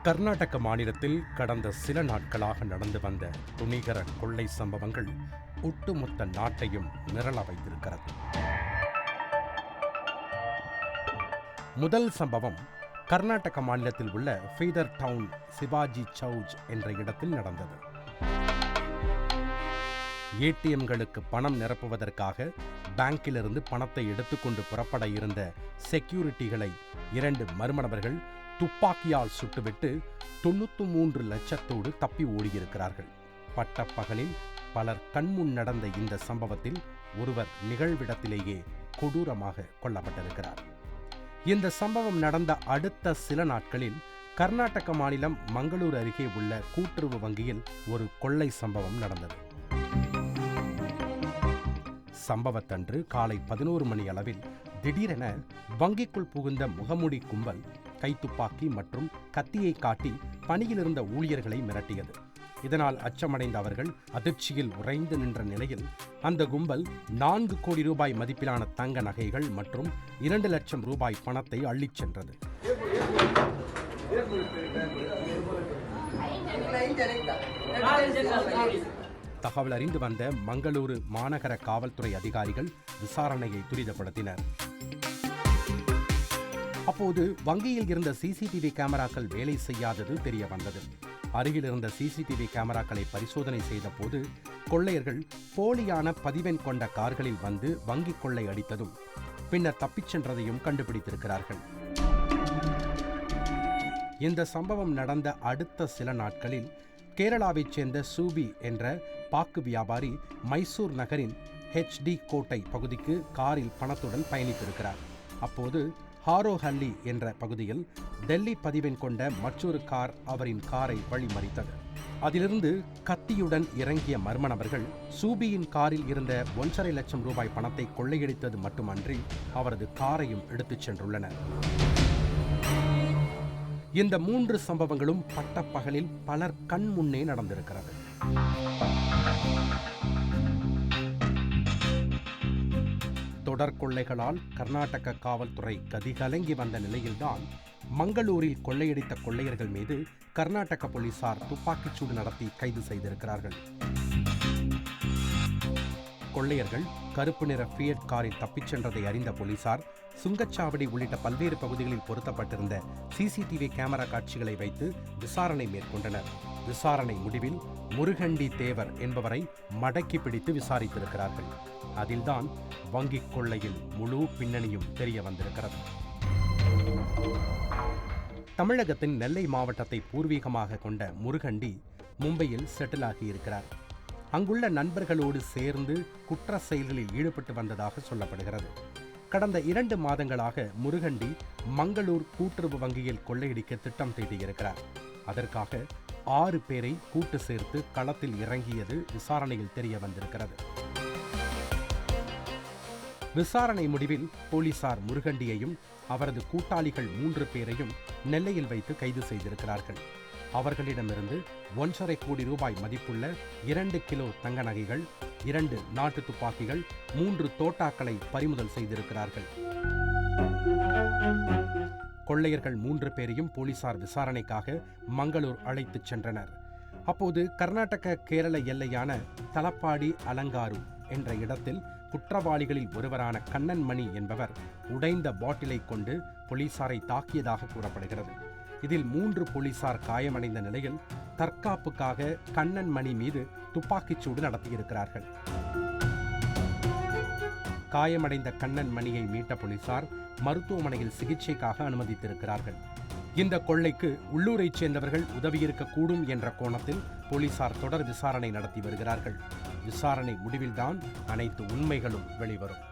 கர்நாடக மாநிலத்தில் கடந்த சில நாட்களாக நடந்து வந்த துணிகர கொள்ளை சம்பவங்கள் ஒட்டுமொத்த நாட்டையும் மிரள வைத்திருக்கிறது. முதல் சம்பவம் கர்நாடக மாநிலத்தில் உள்ள ஃபீதர் டவுன் சிவாஜி சவுச் என்ற இடத்தில் நடந்தது. ஏடிஎம்களுக்கு பணம் நிரப்புவதற்காக பேங்கிலிருந்து பணத்தை எடுத்துக்கொண்டு புறப்பட இருந்த செக்யூரிட்டிகளை 2 மர்ம நபர்கள் துப்பாக்கியால் சுட்டுவிட்டு 93 லட்சத்தோடு தப்பி ஓடியிருக்கிறார்கள். பட்டப்பகலில் பலர் கண்முன் நடந்த இந்த சம்பவத்தில் ஒருவர் நிகழ்விடத்திலேயே கொடூரமாக கொல்லப்பட்டிருக்கிறார். இந்த சம்பவம் நடந்த அடுத்த சில நாட்களில் கர்நாடக மாநிலம் மங்களூர் அருகே உள்ள கூட்டுறவு வங்கியில் ஒரு கொள்ளை சம்பவம் நடந்தது. சம்பவத்தன்று காலை 11 மணி அளவில் திடீரென வங்கிக்குள் புகுந்த முகமூடி கும்பல் கைத்துப்பாக்கி மற்றும் கத்தியை காட்டி பணியிலிருந்த ஊழியர்களை மிரட்டியது. இதனால் அச்சமடைந்த அவர்கள் அதிர்ச்சியில் உறைந்து நின்ற நிலையில் அந்த கும்பல் 4 கோடி ரூபாய் மதிப்பிலான தங்க நகைகள் மற்றும் 2 லட்சம் ரூபாய் பணத்தை அள்ளிச் சென்றது. தகவல் அறிந்து வந்த மங்களூரு மாநகர காவல்துறை அதிகாரிகள் விசாரணையை துரிதப்படுத்தினர். அப்போது வங்கியில் இருந்த சிசிடிவி கேமராக்கள் வேலை செய்யாதது தெரிய வந்தது. அருகில் இருந்த சிசிடிவி கேமராக்களை பரிசோதனை செய்த போது கொள்ளையர்கள் போலியான பதிவெண் கொண்ட கார்களில் வந்து வங்கி கொள்ளை அடித்ததும் பின்னர் தப்பிச் சென்றதையும் கண்டுபிடித்திருக்கிறார்கள். இந்த சம்பவம் நடந்த அடுத்த சில நாட்களில் கேரளாவைச் சேர்ந்த சூபி என்ற பாக்கு வியாபாரி மைசூர் நகரின் HD கோட்டை பகுதிக்கு காரில் பணத்துடன் பயணித்திருக்கிறார். அப்போது ஹாரோஹல்லி என்ற பகுதியில் டெல்லி பதிவெண் கொண்ட மற்றொரு கார் அவரின் காரை வழிமறித்தது. அதிலிருந்து கத்தியுடன் இறங்கிய மர்ம நபர்கள் சூபியின் காரில் இருந்த 1.5 லட்சம் ரூபாய் பணத்தை கொள்ளையடித்தது மட்டுமன்றி அவரது காரையும் எடுத்துச் சென்றுள்ளனர். இந்த 3 சம்பவங்களும் பட்டப்பகலில் பலர் கண் முன்னே நடந்திருக்கிறது. தொடர் கொள்ளைகளால் கர்நாடக காவல்துறை கதிகலங்கி வந்த நிலையில்தான் மங்களூரில் கொள்ளையடித்த கொள்ளையர்கள் மீது கர்நாடக போலீசார் துப்பாக்கிச்சூடு நடத்தி கைது செய்திருக்கிறார்கள். கொள்ளையர்கள் கருப்பு நிற ஃபியட் காரில் தப்பிச் சென்றதை அறிந்த போலீசார் சுங்கச்சாவடி உள்ளிட்ட பல்வேறு பகுதிகளில் பொருத்தப்பட்டிருந்த சிசிடிவி கேமரா காட்சிகளை வைத்து விசாரணை மேற்கொண்டனர். விசாரணை முடிவில் முருகண்டி தேவர் என்பவரை மடக்கி பிடித்து விசாரித்திருக்கிறார்கள். அதில்தான் வங்கிக் கொள்ளையில் முழு பின்னணியும் தெரிய வந்திருக்கிறது. தமிழகத்தின் நெல்லை மாவட்டத்தை பூர்வீகமாக கொண்ட முருகண்டி மும்பையில் செட்டில் ஆகியிருக்கிறார். அங்குள்ள நண்பர்களோடு சேர்ந்து குற்ற செயல்களில் ஈடுபட்டு வந்ததாக சொல்லப்படுகிறது. கடந்த 2 மாதங்களாக முருகண்டி மங்களூர் கூட்டுறவு வங்கியில் கொள்ளையடிக்க திட்டம் தீட்டியிருக்கிறார். அதற்காக 6 பேரை கூட்டு சேர்த்து களத்தில் இறங்கியது விசாரணையில் தெரிய வந்திருக்கிறது. விசாரணை முடிவில் போலீசார் முருகண்டியையும் அவரது கூட்டாளிகள் 3 பேரையும் நெல்லையில் வைத்து கைது செய்திருக்கிறார்கள். அவர்களிடமிருந்து 1.5 கோடி ரூபாய் மதிப்புள்ள 2 கிலோ தங்க நகைகள், 2 நாட்டு துப்பாக்கிகள், 3 தோட்டாக்களை பறிமுதல் செய்திருக்கிறார்கள். கொள்ளையர்கள் 3 பேரையும் போலீசார் விசாரணைக்காக மங்களூர் அழைத்துச் சென்றனர். அப்போது கர்நாடக கேரள எல்லையான தலப்பாடி அலங்காரு என்ற இடத்தில் குற்றவாளிகளில் ஒருவரான கண்ணன் மணி என்பவர் உடைந்த பாட்டிலை கொண்டு போலீசாரை தாக்கியதாக கூறப்படுகிறது. இதில் 3 போலீசார் காயமடைந்த நிலையில் தற்காப்புக்காக கண்ணன் மணி மீது துப்பாக்கிச்சூடு நடத்தியிருக்கிறார்கள். காயமடைந்த கண்ணன் மணியை மீட்ட போலீசார் மருத்துவமனையில் சிகிச்சைக்காக அனுமதித்திருக்கிறார்கள். இந்த கொள்ளைக்கு உள்ளூரைச் சேர்ந்தவர்கள் உதவியிருக்கக்கூடும் என்ற கோணத்தில் போலீசார் தொடர் விசாரணை நடத்தி வருகிறார்கள். விசாரணை முடிவில்தான் அனைத்து உண்மைகளும் வெளிவரும்.